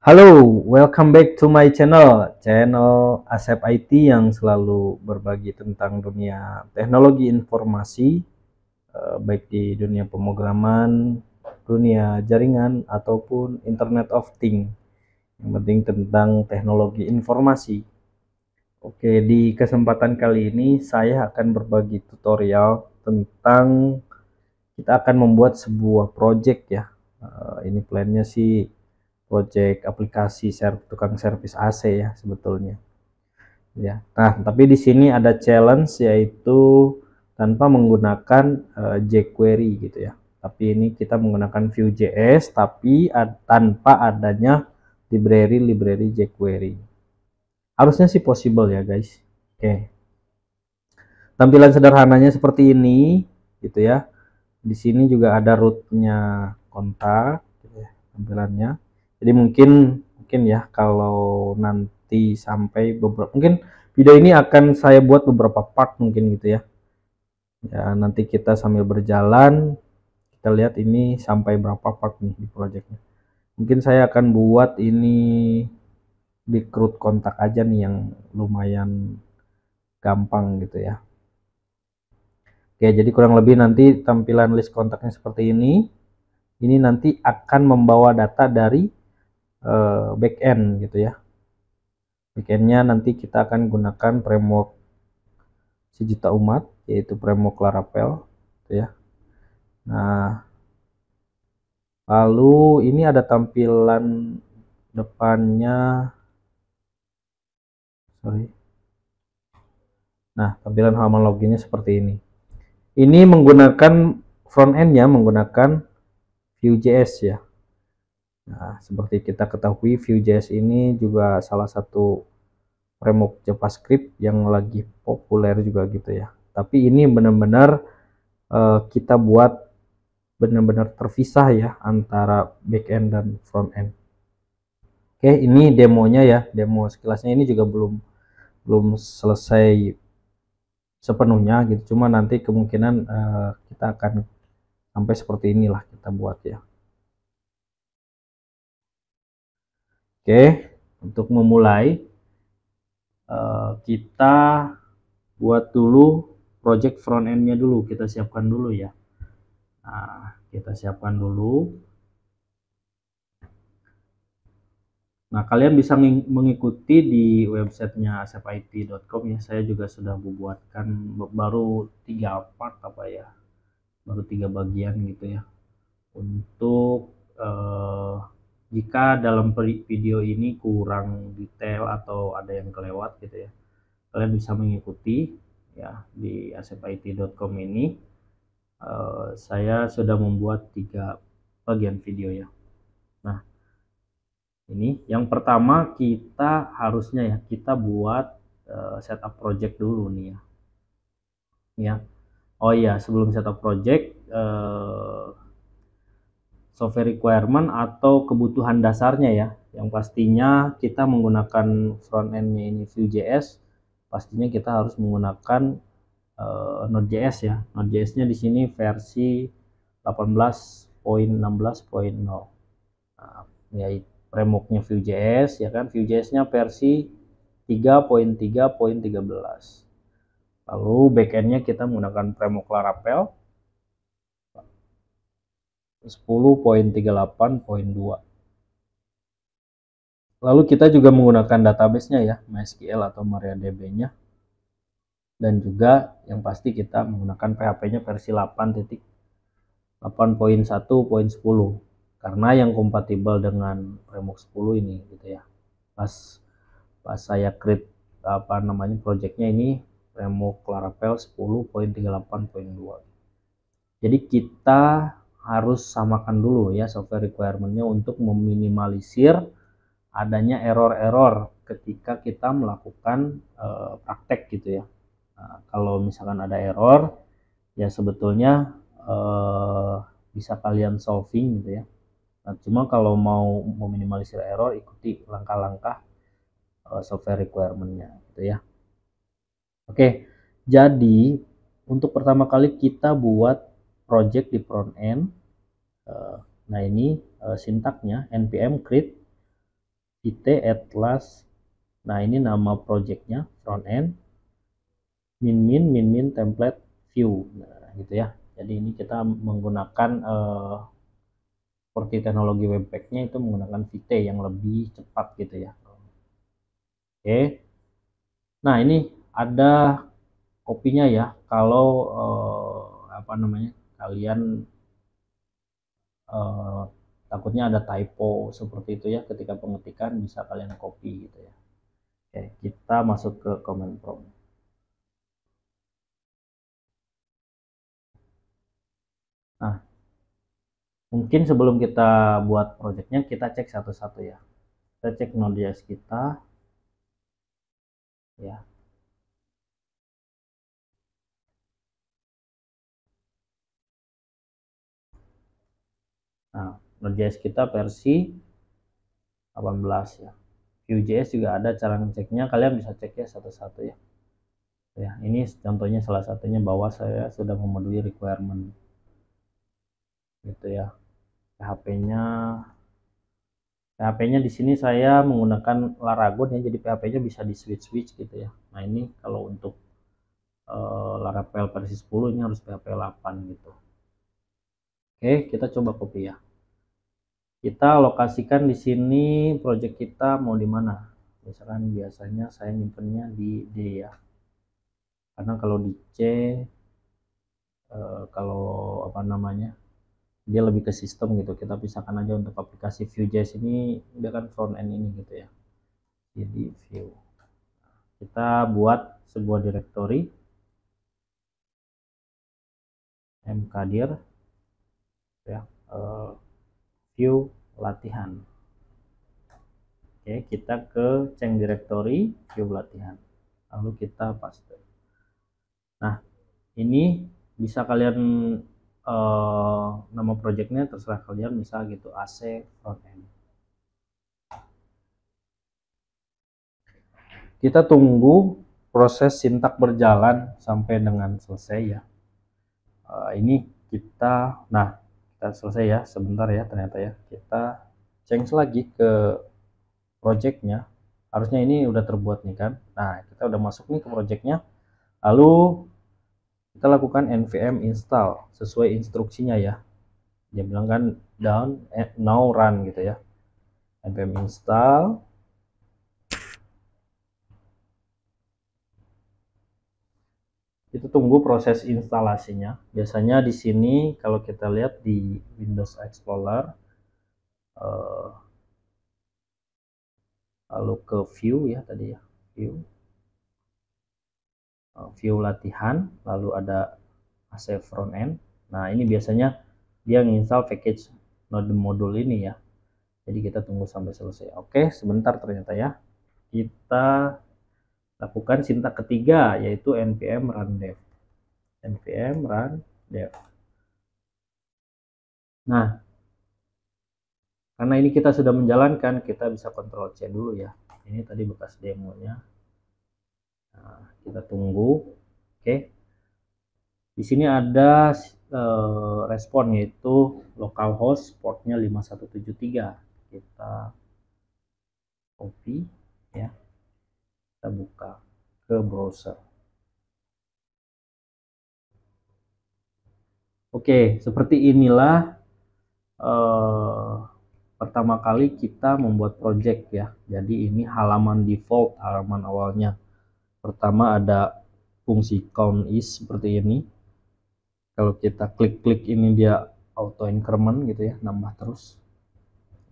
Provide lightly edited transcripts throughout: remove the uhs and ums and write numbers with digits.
Halo, welcome back to my channel Asep IT yang selalu berbagi tentang dunia teknologi informasi, baik di dunia pemrograman, dunia jaringan, ataupun Internet of Things. Yang penting tentang teknologi informasi. Oke, di kesempatan kali ini saya akan berbagi tutorial tentang kita akan membuat sebuah project ya. Ini plannya sih project aplikasi tukang servis AC ya sebetulnya. Ya. Nah, tapi di sini ada challenge yaitu tanpa menggunakan jQuery gitu ya. Tapi ini kita menggunakan Vue.js tapi tanpa adanya library jQuery. Harusnya sih possible ya, guys. Oke. Tampilan sederhananya seperti ini gitu ya. Di sini juga ada rootnya kontak gitu ya, tampilannya. Jadi mungkin ya kalau nanti sampai beberapa, mungkin video ini akan saya buat beberapa part mungkin gitu ya. Ya nanti kita sambil berjalan kita lihat ini sampai berapa part nih di projectnya. Mungkin saya akan buat ini di root kontak aja nih yang lumayan gampang gitu ya. Oke, jadi kurang lebih nanti tampilan list kontaknya seperti ini. Ini nanti akan membawa data dari backend gitu ya. Backendnya nanti kita akan gunakan framework sejuta umat, yaitu framework Laravel gitu ya. Nah, lalu ini ada tampilan depannya, nah tampilan halaman loginnya seperti ini. Ini menggunakan front endnya menggunakan Vue.js ya. Nah, seperti kita ketahui Vue.js ini juga salah satu framework JavaScript yang lagi populer juga gitu ya. Tapi ini benar-benar kita buat benar-benar terpisah ya antara backend dan front end. Oke, ini demonya ya, demo sekilasnya ini juga belum selesai sepenuhnya gitu. Cuma nanti kemungkinan kita akan sampai seperti inilah kita buat ya. Oke, untuk memulai kita buat dulu project front end-nya dulu, kita siapkan dulu ya. Nah, kita siapkan dulu. Nah, kalian bisa mengikuti di websitenya asepit.com ya. Saya juga sudah membuatkan baru 3 part apa ya, baru 3 bagian gitu ya. Untuk jika dalam video ini kurang detail atau ada yang kelewat gitu ya, kalian bisa mengikuti ya di asepit.com ini. Saya sudah membuat 3 bagian video ya. Nah, ini yang pertama kita harusnya ya kita buat setup project dulu nih ya. Oh iya, sebelum setup project software requirement atau kebutuhan dasarnya ya, yang pastinya kita menggunakan front end-nya ini Vue.js, pastinya kita harus menggunakan Node.js ya. Node.js-nya di sini versi 18.16.0. Nah, yaitu framework-nya Vue.js ya kan. Vue.js-nya versi 3.3.13. Lalu backend-nya kita menggunakan framework Laravel 10.38.2. Lalu kita juga menggunakan database-nya ya, MySQL atau MariaDB-nya. Dan juga yang pasti kita menggunakan PHP-nya versi 8.1.10 karena yang kompatibel dengan framework 10 ini gitu ya. Pas saya create projectnya ini framework Laravel 10.38.2. Jadi kita harus samakan dulu ya software requirement-nya untuk meminimalisir adanya error-error ketika kita melakukan praktek gitu ya. Nah, kalau misalkan ada error ya sebetulnya bisa kalian solving gitu ya. Nah, cuma kalau mau meminimalisir error ikuti langkah-langkah software requirement-nya gitu ya. Oke, jadi untuk pertama kali kita buat project di front end. Nah ini sintaknya npm create Vite Atlas. Nah, ini nama projectnya front end min template view. Nah, gitu ya. Jadi ini kita menggunakan seperti teknologi webpack-nya itu menggunakan Vite yang lebih cepat gitu ya. Oke. Nah, ini ada kopinya ya. Kalau apa namanya? Kalian eh, takutnya ada typo seperti itu ya ketika pengetikan, bisa kalian copy gitu ya. Oke, kita masuk ke command prompt. Nah, mungkin sebelum kita buat projectnya, kita cek satu-satu ya. Kita cek Node.js kita ya. Nah, Node.js kita versi 18 ya. Vue.js juga ada cara ngeceknya, kalian bisa cek ya satu-satu ya. Ya, ini contohnya salah satunya bahwa saya sudah memenuhi requirement gitu ya. PHP-nya PHP-nya di sini saya menggunakan Laragon ya, jadi PHP-nya bisa di switch gitu ya. Nah, ini kalau untuk Laravel versi 10 ini harus PHP 8 gitu. Oke, kita coba copy ya. Kita lokasikan di sini project kita mau di mana. Misalkan biasanya saya nyimpennya di D ya. Karena kalau di C kalau apa namanya? Dia lebih ke sistem gitu. Kita pisahkan aja untuk aplikasi Vue.js ini, dia kan front end ini gitu ya. Jadi Vue. Kita buat sebuah directory mkdir ya, Vue latihan. Oke, kita ke change directory Vue latihan. Lalu kita paste. Nah, ini bisa kalian nama projectnya terserah kalian, misal gitu AC frontend. Kita tunggu proses sintak berjalan sampai dengan selesai ya. Ini kita selesai ya, sebentar ya ternyata ya. Kita change lagi ke projectnya. Harusnya ini udah terbuat nih kan. Nah, kita udah masuk nih ke projectnya. Lalu kita lakukan npm install sesuai instruksinya ya. Dia bilang kan down now run gitu ya. Npm install. Itu tunggu proses instalasinya. Biasanya di sini kalau kita lihat di Windows Explorer, lalu ke view ya tadi ya, view latihan, lalu ada AC frontend. Nah, ini biasanya dia nginstal package node modul ini ya. Jadi kita tunggu sampai selesai. Oke, sebentar ternyata ya. Kita lakukan sintak ketiga yaitu npm run dev. npm run dev. Nah, karena ini kita sudah menjalankan, kita bisa Ctrl C dulu ya. Ini tadi bekas demonya. Nah, kita tunggu. Oke. Di sini ada respon yaitu localhost portnya 5173. Kita copy ya. Kita buka ke browser. Oke, seperti inilah pertama kali kita membuat project ya. Jadi ini halaman default, halaman awalnya. Pertama ada fungsi count is seperti ini. Kalau kita klik-klik ini dia auto increment gitu ya, nambah terus.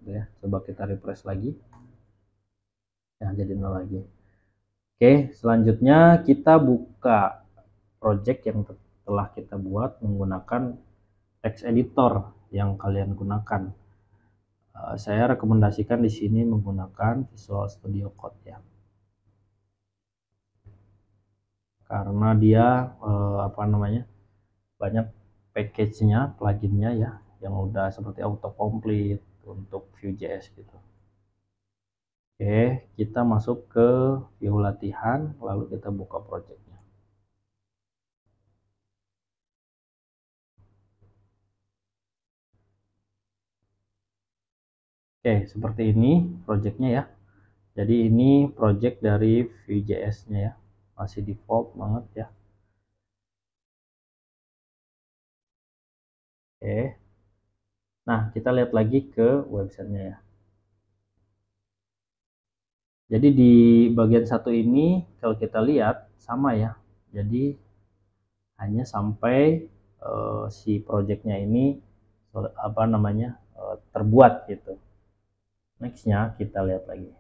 Gitu ya. Coba kita refresh lagi. Ya, jadi 0 lagi. Oke, selanjutnya kita buka project yang telah kita buat menggunakan text editor yang kalian gunakan. Saya rekomendasikan di sini menggunakan Visual Studio Code ya. Karena dia apa namanya? Banyak package-nya, plugin-nya ya yang udah seperti autocomplete untuk Vue.js gitu. Oke, kita masuk ke Vue latihan, lalu kita buka project-nya. Oke, seperti ini project-nya ya. Jadi ini project dari Vue.js-nya ya, masih default banget ya. Oke. Nah, kita lihat lagi ke websitenya ya. Jadi di bagian satu ini kalau kita lihat sama ya. Jadi hanya sampai si projectnya ini apa namanya terbuat gitu. Nextnya kita lihat lagi.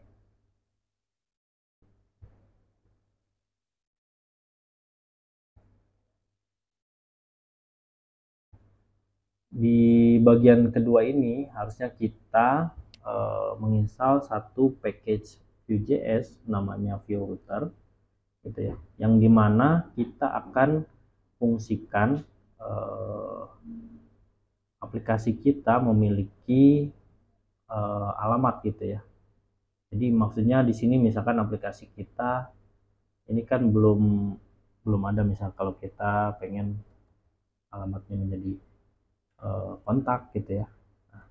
Di bagian kedua ini harusnya kita menginstal satu package Vue.js namanya Vue Router gitu ya, yang dimana kita akan fungsikan aplikasi kita memiliki alamat gitu ya. Jadi maksudnya di sini misalkan aplikasi kita ini kan belum ada, misal kalau kita pengen alamatnya menjadi kontak gitu ya. Nah,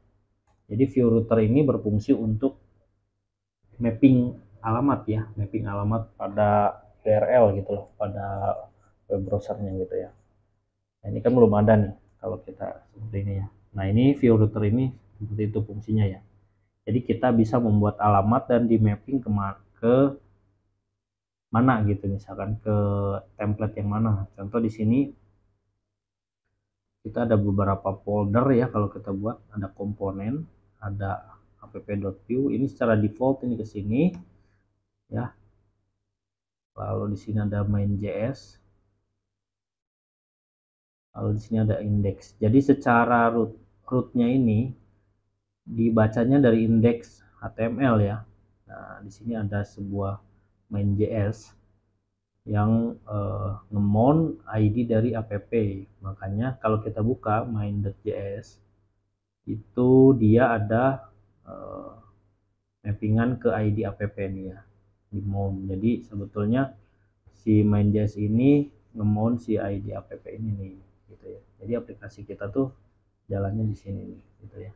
jadi Vue Router ini berfungsi untuk mapping alamat ya, mapping alamat pada URL gitu loh, pada web browsernya gitu ya. Nah, ini kan belum ada nih kalau kita seperti ini ya. Nah, ini Vue Router ini seperti itu fungsinya ya. Jadi kita bisa membuat alamat dan di mapping ke mana gitu, misalkan ke template yang mana. Contoh di sini kita ada beberapa folder ya, kalau kita buat ada komponen, ada app.vue, ini secara default ini ke sini ya. Lalu di sini ada main.js, lalu di sini ada index. Jadi secara rootnya ini dibacanya dari indeks HTML ya. Nah, di sini ada sebuah main.js yang ngemount ID dari app. Makanya kalau kita buka main.js itu dia ada mappingan ke ID app nih ya, di mount. Jadi sebetulnya si main.js ini ngemount si ID app ini nih gitu ya. Jadi aplikasi kita tuh jalannya di sini nih gitu ya.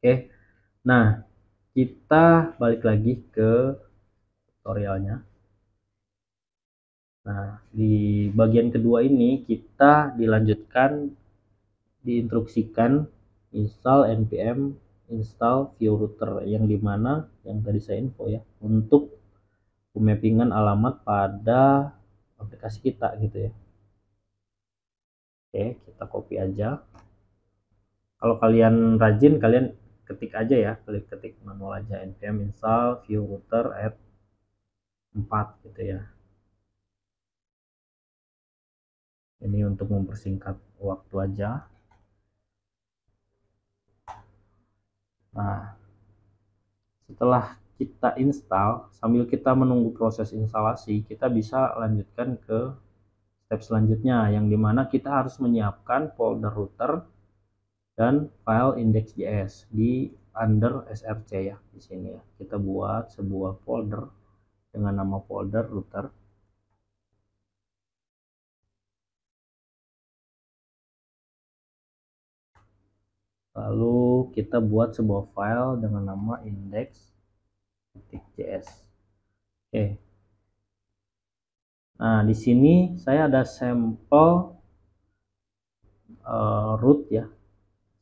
Oke. Nah, kita balik lagi ke tutorialnya. Nah, di bagian kedua ini kita dilanjutkan, diinstruksikan install npm install Vue Router, yang dimana yang tadi saya info ya, untuk pemappingan alamat pada aplikasi kita gitu ya. Oke, kita copy aja. Kalau kalian rajin, kalian ketik aja ya, ketik manual aja npm install Vue Router at 4 gitu ya. Ini untuk mempersingkat waktu aja. Nah, setelah kita install, sambil kita menunggu proses instalasi, kita bisa lanjutkan ke step selanjutnya, yang dimana kita harus menyiapkan folder router dan file index.js di under src ya. Di sini ya, kita buat sebuah folder dengan nama folder router. Lalu kita buat sebuah file dengan nama index.js. Oke. Nah, di sini saya ada sampel root ya,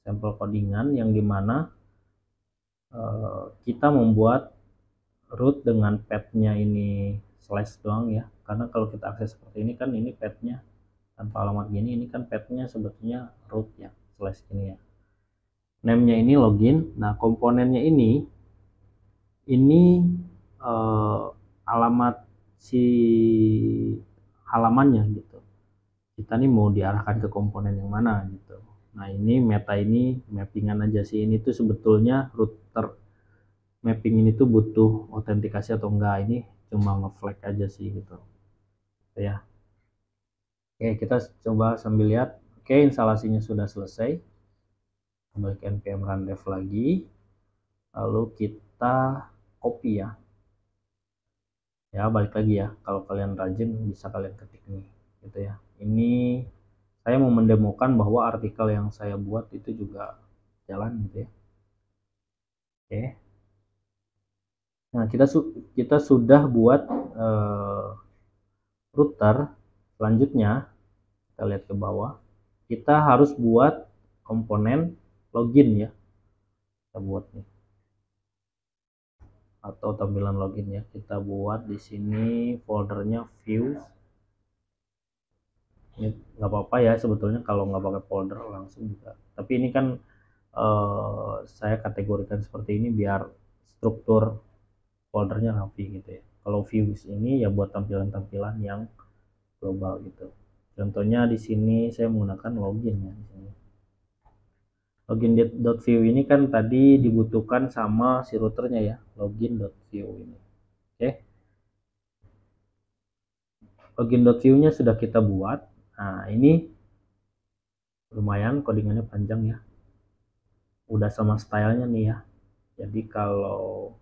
sampel codingan yang dimana kita membuat root dengan path-nya ini slash doang ya, karena kalau kita akses seperti ini kan ini path-nya tanpa alamat gini, ini kan path-nya sebetulnya root ya, slash ini ya. Name-nya ini login. Nah, komponennya ini alamat si halamannya gitu. Kita nih mau diarahkan ke komponen yang mana gitu. Nah, ini meta ini mappingan aja sih. Ini tuh sebetulnya router mapping ini tuh butuh autentikasi atau enggak, ini cuma nge-flag aja sih gitu ya. Oke, kita coba sambil lihat. Oke, instalasinya sudah selesai. Kembali ke npm run dev lagi, lalu kita copy ya, balik lagi ya, kalau kalian rajin bisa kalian ketik nih gitu ya. Ini saya mau mendemokan bahwa artikel yang saya buat itu juga jalan gitu ya. Oke, Nah, kita sudah buat router. Selanjutnya kita lihat ke bawah, kita harus buat komponen login ya. Kita buat nih, atau tampilan login ya. Kita buat di sini foldernya views. Ini nggak apa-apa ya sebetulnya kalau nggak pakai folder langsung juga, tapi ini kan saya kategorikan seperti ini biar struktur foldernya rapi gitu ya. Kalau views ini ya buat tampilan-tampilan yang global gitu. Contohnya di sini saya menggunakan login ya di sini. Login.view ini kan tadi dibutuhkan sama si routernya ya, login.view ini. Oke. Login.view-nya sudah kita buat. Nah, ini lumayan codingannya panjang ya. Udah sama stylenya nih ya. Jadi kalau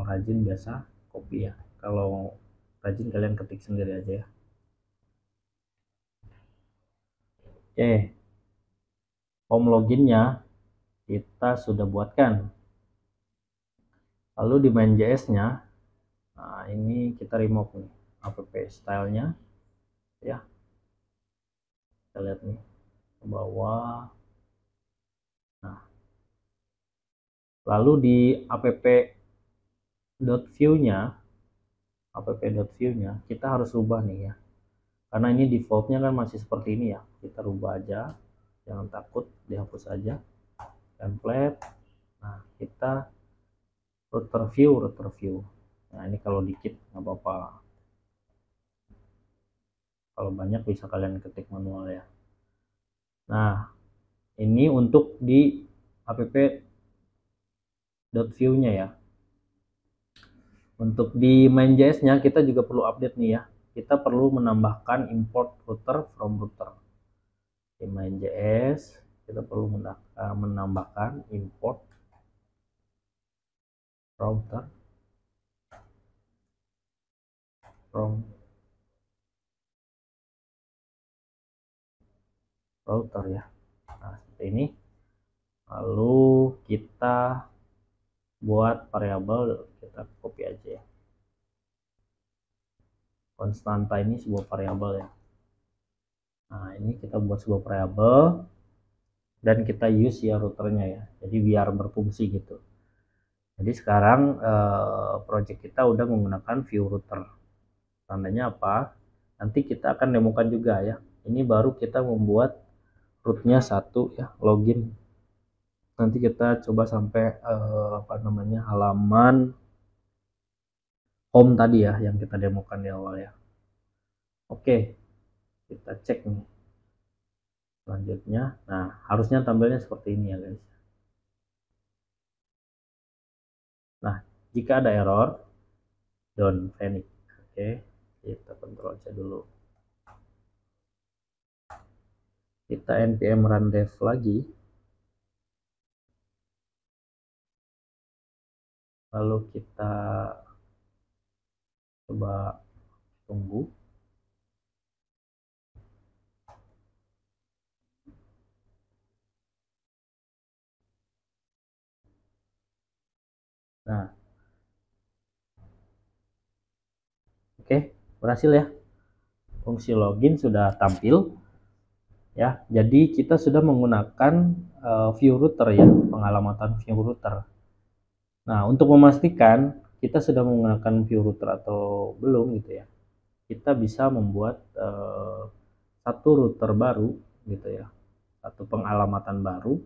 rajin biasa copy ya. Kalau rajin kalian ketik sendiri aja ya. Oke. Home loginnya kita sudah buatkan. Lalu di main.js-nya, nah ini kita remove nih app style-nya ya. Kita lihat nih ke bawah. Nah, lalu di app.view-nya kita harus rubah nih ya. Karena ini defaultnya kan masih seperti ini ya. Kita rubah aja, jangan takut, dihapus aja. Template. Nah, kita router view. Nah, ini kalau dikit nggak apa-apa. Kalau banyak bisa kalian ketik manual ya. Nah, ini untuk di app.view-nya ya. Untuk di main.js-nya kita juga perlu update nih ya. Kita perlu menambahkan import router from router. Di main.js kita perlu menambahkan import router from router ya. Nah, seperti ini. Lalu kita buat variabel, kita copy aja ya. Konstanta ini sebuah variabel ya. Nah, ini kita buat sebuah variabel dan kita use ya routernya ya. Jadi biar berfungsi gitu. Jadi sekarang project kita udah menggunakan view router. Tandanya apa? Nanti kita akan demokan juga ya. Ini baru kita membuat rootnya satu ya, login. Nanti kita coba sampai halaman home tadi ya yang kita demokan di awal ya. Oke, kita cek nih. Selanjutnya, nah harusnya tampilnya seperti ini ya guys. Nah, jika ada error, don't panic. Oke, kita kontrol C dulu. Kita npm run dev lagi. Lalu kita coba tunggu. Nah, oke, berhasil ya. Fungsi login sudah tampil ya. Jadi kita sudah menggunakan view router ya, pengalamatan view router. Nah, untuk memastikan kita sudah menggunakan view router atau belum gitu ya, kita bisa membuat satu router baru gitu ya, satu pengalamatan baru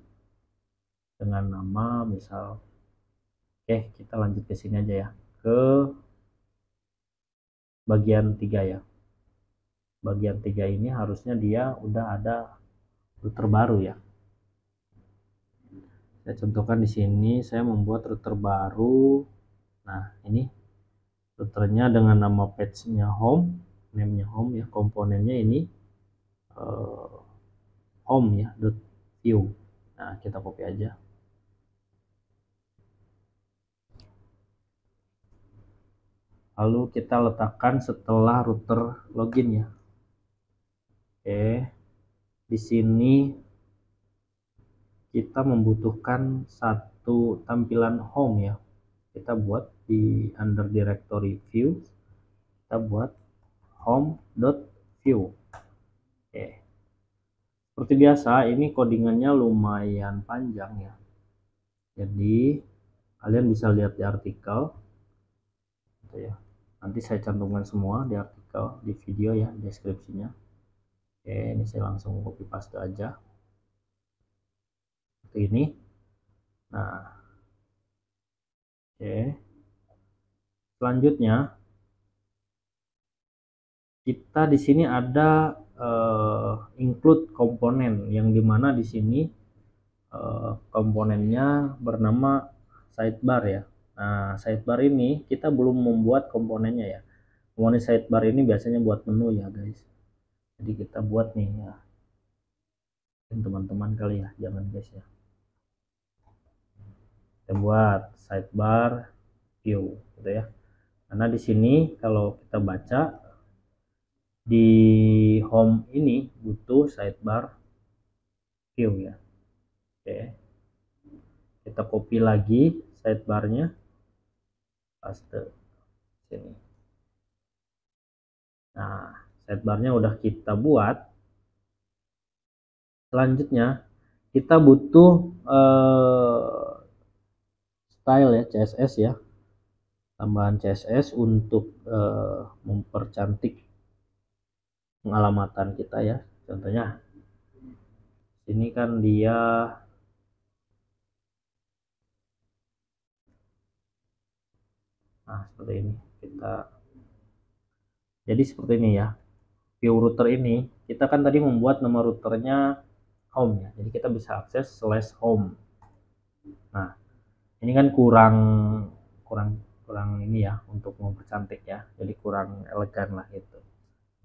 dengan nama misal. Oke, kita lanjut ke sini aja ya, ke bagian 3 ya. Bagian 3 ini harusnya dia udah ada router baru ya. Saya contohkan di sini, saya membuat router baru. Nah, ini routernya dengan nama patch-nya home, name-nya home ya, komponennya ini home ya, .view. Nah, kita copy aja. Lalu kita letakkan setelah router login ya. Oke. Di sini kita membutuhkan satu tampilan home ya. kita buat di under directory view, kita buat home.view. Oke. Seperti biasa, ini codingannya lumayan panjang ya. Jadi kalian bisa lihat di artikel gitu ya. Nanti saya cantumkan semua di artikel, di video ya, deskripsinya. Oke, ini saya langsung copy paste aja seperti ini. Nah, oke, selanjutnya kita di sini ada include komponen, yang dimana di sini komponennya bernama sidebar ya. Nah, sidebar ini kita belum membuat komponennya ya. Komponen sidebar ini biasanya buat menu ya guys. Jadi kita buat nih ya, teman-teman kali ya, jangan guys ya. Kita buat sidebar view gitu ya. Karena di sini kalau kita baca di home ini butuh sidebar view ya. Oke, kita copy lagi sidebarnya, paste sini. Nah, sidebarnya udah kita buat. Selanjutnya kita butuh style ya, CSS ya, tambahan CSS untuk mempercantik pengalamatan kita ya. Contohnya ini kan dia seperti ini. Jadi seperti ini ya, view router ini kita kan tadi membuat nama routernya home ya, jadi kita bisa akses /home. Nah, ini kan kurang ini ya untuk mempercantik ya, jadi kurang elegan lah gitu.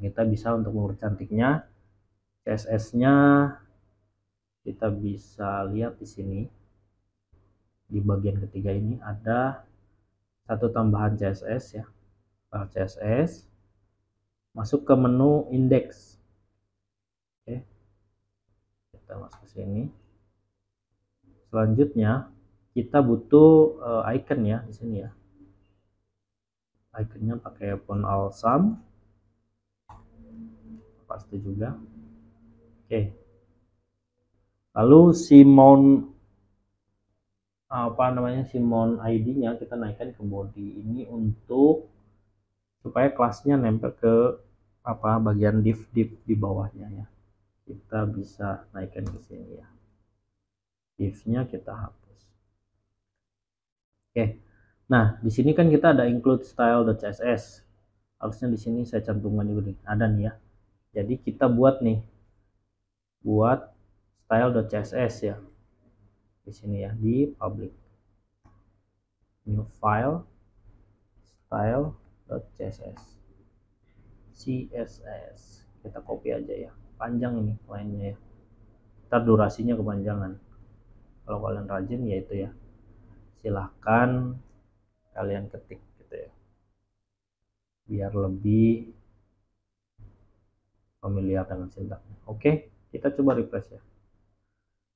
Kita bisa untuk mempercantiknya, CSS-nya kita bisa lihat di sini di bagian ketiga ini ada satu tambahan CSS ya, CSS masuk ke menu index. Oke, kita masuk ke sini. Selanjutnya kita butuh icon ya di sini ya. Iconnya pakai font awesome, paste juga. Oke. Lalu Simon Simon ID-nya kita naikkan ke body ini untuk supaya kelasnya nempel ke bagian div di bawahnya ya. Kita bisa naikkan ke sini ya. Div-nya kita hapus. Oke. Nah, di sini kan kita ada include style.css. Harusnya di sini saya cantumkan juga nih, ada nih ya. Jadi kita buat style.css ya. Di sini ya, di public. New file style.css. CSS. Kita copy aja ya. Panjang ini lainnya ya. Ntar durasinya kepanjangan. Kalau kalian rajin ya itu ya. Silahkan kalian ketik gitu ya, biar lebih familiar dengan sintaknya. Oke, kita coba refresh ya.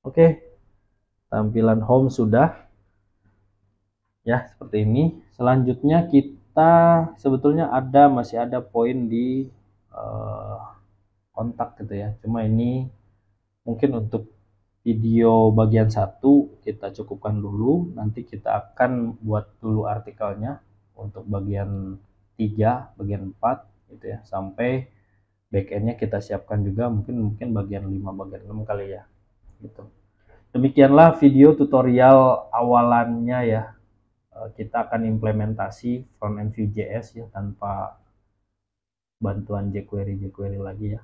Oke, tampilan home sudah ya seperti ini. Selanjutnya kita sebetulnya masih ada poin di kontak gitu ya, cuma ini mungkin untuk video bagian 1 kita cukupkan dulu, nanti kita akan buat dulu artikelnya untuk bagian 3, bagian 4 gitu ya, sampai backendnya kita siapkan juga mungkin bagian 5, bagian 6 kali ya gitu. Demikianlah video tutorial awalannya ya. Kita akan implementasi frontend Vue.js ya tanpa bantuan jQuery lagi ya,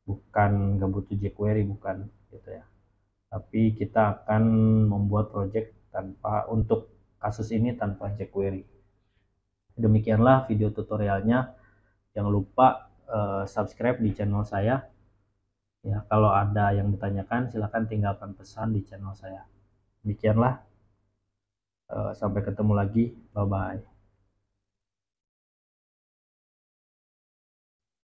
bukan nggak butuh jQuery, bukan gitu ya, tapi kita akan membuat project untuk kasus ini tanpa jQuery. Demikianlah video tutorialnya. Jangan lupa subscribe di channel saya ya. Kalau ada yang ditanyakan silahkan tinggalkan pesan di channel saya. Demikianlah, sampai ketemu lagi, bye bye.